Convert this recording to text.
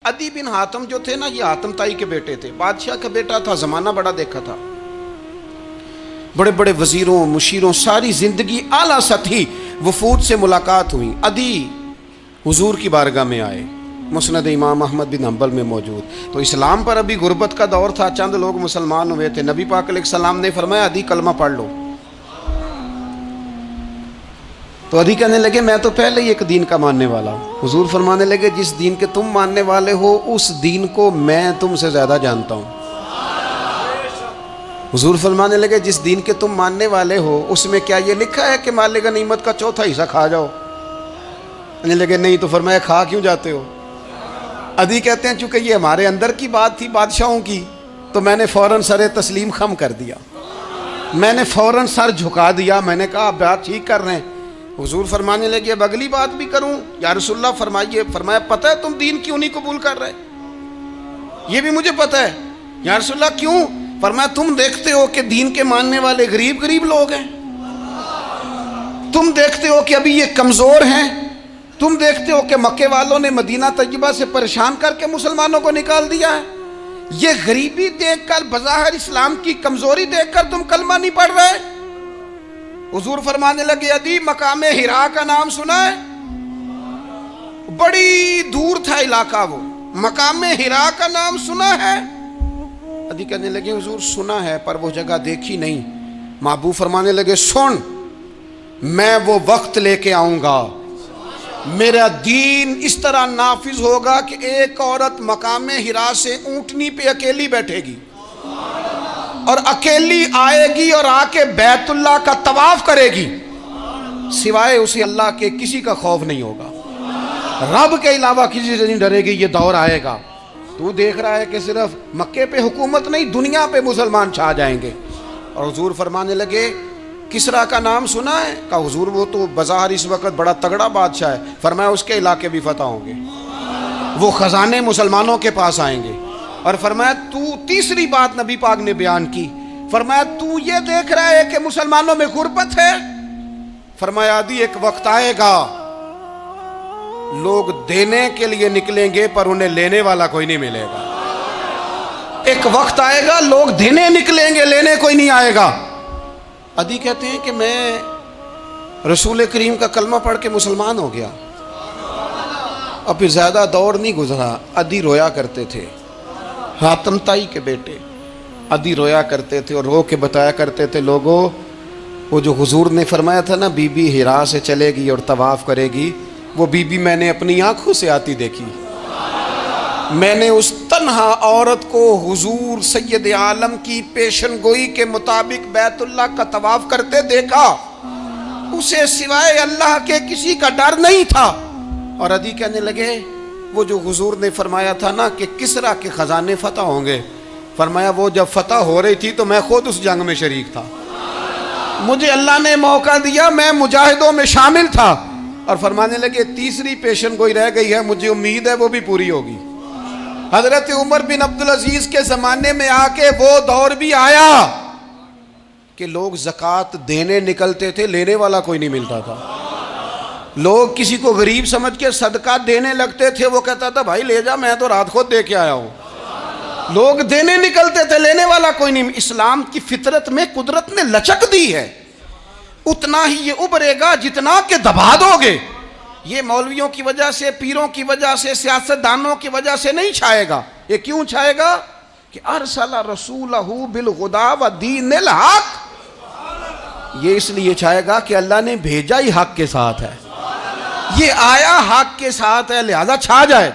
अदी बिन हातम जो थे ना, ये हातम ताई के बेटे थे, बादशाह का बेटा था, जमाना बड़ा देखा था, बड़े बड़े वजीरों मुशीरों, सारी जिंदगी आला सतही वफूद से मुलाकात हुई। अदी हुजूर की बारगाह में आए, मुस्नद इमाम अहमद बिन हंबल में मौजूद। तो इस्लाम पर अभी गुर्बत का दौर था, चंद लोग मुसलमान हुए थे। नबी पाक अलैहिस्सलाम ने फरमाया अदी कलमा पढ़ लो। तो अदी कहने लगे मैं तो पहले ही एक दीन का मानने वाला हूँ। हुजूर फरमाने लगे जिस दीन के तुम मानने वाले हो उस दीन को मैं तुमसे ज़्यादा जानता हूँ। हुजूर फरमाने लगे जिस दीन के तुम मानने वाले हो उसमें क्या ये लिखा है कि माले गनीमत का चौथा हिस्सा खा जाओ? कहने लगे नहीं। तो फरमाया खा क्यों जाते हो? अदी कहते हैं चूंकि ये हमारे अंदर की बात थी बादशाहों की, तो मैंने फ़ौरन सर तस्लीम खम कर दिया, मैंने फ़ौरन सर झुका दिया। मैंने कहा आप बात ठीक कर रहे हैं। हुजूर फरमाने लगे अब अगली बात भी करूं या रसूलुल्लाह फरमाइए। फरमाया पता है तुम दीन क्यों नहीं कबूल कर रहे? ये भी मुझे पता है। या रसूलुल्लाह क्यों? फरमाया तुम देखते हो कि दीन के मानने वाले गरीब गरीब लोग हैं, तुम देखते हो कि अभी ये कमज़ोर हैं, तुम देखते हो कि मक्के वालों ने मदीना तैयबा से परेशान करके मुसलमानों को निकाल दिया है। ये गरीबी देखकर, बज़ाहिर इस्लाम की कमज़ोरी देखकर तुम कलमा नहीं पढ़ रहे। हुजूर फरमाने लगे अदी मकामे हिरा का नाम सुना है? बड़ी दूर था इलाका वो, मकामे हिरा का नाम सुना है? अदी कहने लगे हुजूर सुना है पर वो जगह देखी नहीं। महबूब फरमाने लगे सुन, मैं वो वक्त लेके आऊंगा, मेरा दीन इस तरह नाफिज होगा कि एक औरत मकामे हिरा से ऊंटनी पे अकेली बैठेगी और अकेली आएगी और आके बैतुल्लाह का तवाफ करेगी, सिवाय उसे अल्लाह के किसी का खौफ नहीं होगा, रब के अलावा किसी से नहीं डरेगी। ये दौर आएगा। तू देख रहा है कि सिर्फ मक्के पे हुकूमत नहीं दुनिया पे मुसलमान छा जाएंगे। और हुजूर फरमाने लगे किसरा का नाम सुना है? कहा हुजूर वो तो बाजार इस वक्त बड़ा तगड़ा बादशाह है। फरमाया उसके इलाके भी फतह होंगे, वो खजाने मुसलमानों के पास आएंगे। और फरमाया तू, तीसरी बात नबी पाक ने बयान की, फरमाया तू ये देख रहा है कि मुसलमानों में गुर्बत है? फरमाया आदि एक वक्त आएगा लोग देने के लिए निकलेंगे पर उन्हें लेने वाला कोई नहीं मिलेगा। एक वक्त आएगा लोग देने निकलेंगे, लेने कोई नहीं आएगा। अदी कहते हैं कि मैं रसूल करीम का कलमा पढ़ के मुसलमान हो गया। अब फिर ज़्यादा दौर नहीं गुजरा, अदी रोया करते थे, हातम ताई के बेटे अदी रोया करते थे और रो के बताया करते थे लोगों वो जो हुजूर ने फरमाया था ना बीबी हिरा से चलेगी और तवाफ़ करेगी, वो बीबी मैंने अपनी आंखों से आती देखी। मैंने उस तन्हा औरत को हुजूर सैयद आलम की पेशन गोई के मुताबिक बैतुल्लाह का तवाफ करते देखा, उसे सिवाय अल्लाह के किसी का डर नहीं था। और अदी कहने लगे वो जो हुजूर ने फरमाया था ना कि किसरा के खजाने फतह होंगे, फरमाया वो जब फतह हो रही थी तो मैं खुद उस जंग में शरीक था, मुझे अल्लाह ने मौका दिया, मैं मुजाहिदों में शामिल था। और फरमाने लगे तीसरी पेशन गोई रह गई है, मुझे उम्मीद है वो भी पूरी होगी। हजरत उमर बिन अब्दुल अजीज के ज़माने में आके वो दौर भी आया कि लोग ज़कात देने निकलते थे, लेने वाला कोई नहीं मिलता था। लोग किसी को गरीब समझ के सदका देने लगते थे, वो कहता था भाई ले जा, मैं तो रात खुद दे के आया हूँ। लोग देने निकलते थे, लेने वाला कोई नहीं। इस्लाम की फितरत में कुदरत ने लचक दी है, उतना ही ये उभरेगा जितना के दबा दोगे। ये मौलवियों की वजह से, पीरों की वजह से, सियासतदानों की वजह से नहीं छाएगा। ये क्यों छाएगा कि अरसला रसूलहू बिल हुदा व दीनिल हक, ये इसलिए छाएगा कि अल्लाह ने भेजा ही हक के साथ है, ये आया हक के साथ है, लिहाजा छा जाए।